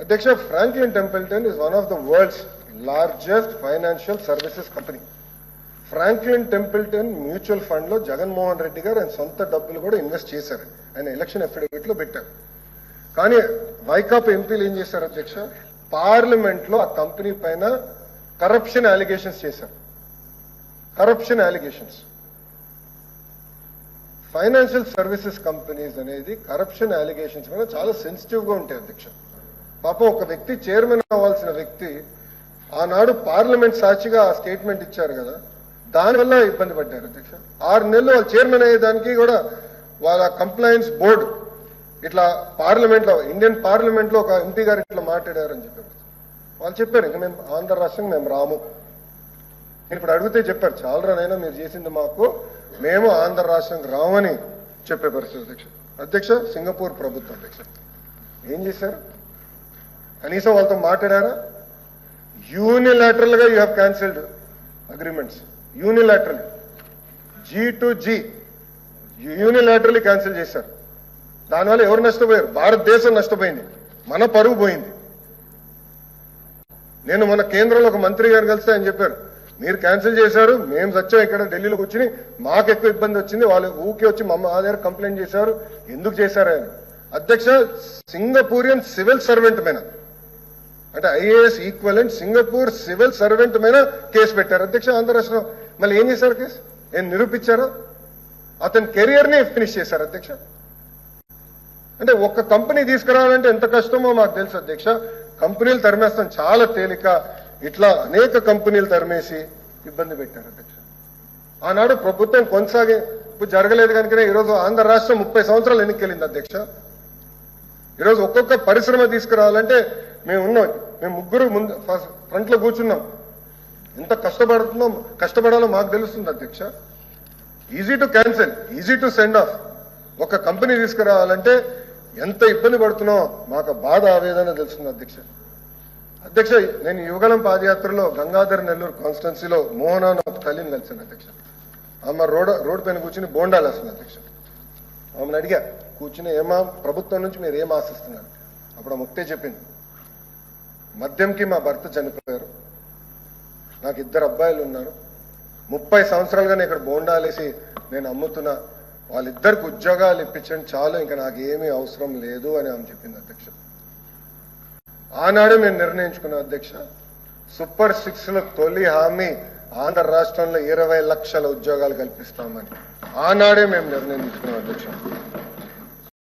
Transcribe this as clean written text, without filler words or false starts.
అధ్యక్ష, Franklin Templeton is one of the world's largest financial services company. Franklin Templeton mutual fund లో జగన్మోహన్ రెడ్డి గారు ఆయన సొంత డబ్బులు కూడా ఇన్వెస్ట్ చేశారు. ఆయన ఎలక్షన్ అఫిడవిట్ లో పెట్టారు. కానీ వైకాపా ఎంపీలు ఏం చేశారు అధ్యక్ష? పార్లమెంట్ లో ఆ కంపెనీ పైన కరప్షన్ అలిగేషన్స్ చేశారు. Corruption allegations. Financial services companies అనేది కరప్షన్ అలిగేషన్స్ మీద చాలా సెన్సిటివ్ గా ఉంటాయి అధ్యక్ష. పాపం ఒక వ్యక్తి చైర్మన్ అవ్వాల్సిన వ్యక్తి ఆనాడు పార్లమెంట్ సాక్షిగా ఆ స్టేట్మెంట్ ఇచ్చారు కదా, దానివల్ల ఇబ్బంది పడ్డారు అధ్యక్ష. 6 నెలలు వాళ్ళు చైర్మన్ అయ్యేదానికి కూడా వాళ్ళ కంప్లైంట్స్ బోర్డు ఇట్లా పార్లమెంట్ లో, ఇండియన్ పార్లమెంట్ లో ఒక ఎంపీ గారు ఇట్లా మాట్లాడారని చెప్పారు. వాళ్ళు చెప్పారు ఇంకా మేము ఆంధ్ర రాష్ట్రం మేము రాము. నేను ఇప్పుడు అడిగితే చెప్పారు చాలరానైనా మీరు చేసింది మాకు, మేము ఆంధ్ర రాష్ట్రానికి రామని చెప్పే పరిస్థితి అధ్యక్ష. అధ్యక్ష, సింగపూర్ ప్రభుత్వం అధ్యక్ష ఏం చేశారు? కనీసం వాళ్ళతో మాట్లాడారా? యూనిలాటరల్ గా you have cancelled agreements. Unilateral G2G unilaterally cancel చేశారు. దానివల్ల ఎవరు నష్టపోయారు? భారతదేశం నష్టపోయింది, మన పరువు పోయింది. నేను మన కేంద్రంలో ఒక మంత్రి గారు కలిస్తే ఆయన చెప్పారు మీరు క్యాన్సిల్ చేశారు, మేము సచ్చాం ఇక్కడ ఢిల్లీలో కూర్చుని, మాకు ఎక్కువ ఇబ్బంది వచ్చింది, వాళ్ళు ఊకే వచ్చి మా దగ్గర కంప్లైంట్ చేశారు, ఎందుకు చేశారు ఆయన. అధ్యక్ష, సింగపూరియన్ సివిల్ సర్వెంట్ మీద అంటే IAS equivalent Singapore civil servant మీద కేసు పెట్టారు అధ్యక్ష ఆంధ్ర రాష్ట్రం. మళ్ళీ ఏం చేశారు? కేసు ఏం నిరూపించారు? అతని కెరియర్ ని ఫినిష్ చేశారు అధ్యక్ష. అంటే ఒక్క కంపెనీ తీసుకురావాలంటే ఎంత కష్టమో మాకు తెలుసు అధ్యక్ష. కంపెనీలు తరిమేస్తాం చాలా తేలిక, ఇట్లా అనేక కంపెనీలు తరిమేసి ఇబ్బంది పెట్టారు అధ్యక్ష. ఆనాడు ప్రభుత్వం కొనసాగింపు జరగలేదు కనుకనే ఈరోజు ఆంధ్ర రాష్ట్రం 30 సంవత్సరాలు వెనక్కెళ్ళింది అధ్యక్ష. ఈరోజు ఒక్కొక్క పరిశ్రమ తీసుకురావాలంటే మేము ముగ్గురు ముందు ఫ్రంట్ లో కూర్చున్నాం. ఎంత కష్టపడాలో మాకు తెలుస్తుంది అధ్యక్ష. Easy to cancel, easy to send off. ఒక కంపెనీ తీసుకురావాలంటే ఎంత ఇబ్బంది పడుతున్నామో మాకు బాధ ఆవేదన తెలుస్తుంది అధ్యక్ష. అధ్యక్ష, నేను యువగలం పాదయాత్రలో గంగాధర్ నెల్లూరు కాన్స్టిట్యున్సీలో మోహనా తల్లిని కలిసాను అధ్యక్ష. ఆమె రోడ్ పైన కూర్చుని బోండాలు వేస్తుంది అధ్యక్ష. ఆమెను అడిగా కూర్చుని ప్రభుత్వం నుంచి మీరు ఏం ఆశిస్తున్నారు? అప్పుడు ఆమె ఒకటే చెప్పింది, మద్యంకి మా భర్త చనిపోయారు, నాకు 2 అబ్బాయిలు ఉన్నారు, 30 సంవత్సరాలుగా నేను ఇక్కడ బోండాలేసి నేను అమ్ముతున్నా, వాళ్ళిద్దరికి ఉద్యోగాలు ఇప్పించండి చాలు, ఇంకా నాకేమీ అవసరం లేదు అని ఆమె చెప్పింది అధ్యక్ష. ఆనాడే మేము నిర్ణయించుకున్నాం అధ్యక్ష, సూపర్ 6 లో తొలి హామీ ఆంధ్ర రాష్ట్రంలో 20 లక్షల ఉద్యోగాలు కల్పిస్తామని ఆనాడే మేము నిర్ణయించుకున్నాం అధ్యక్ష.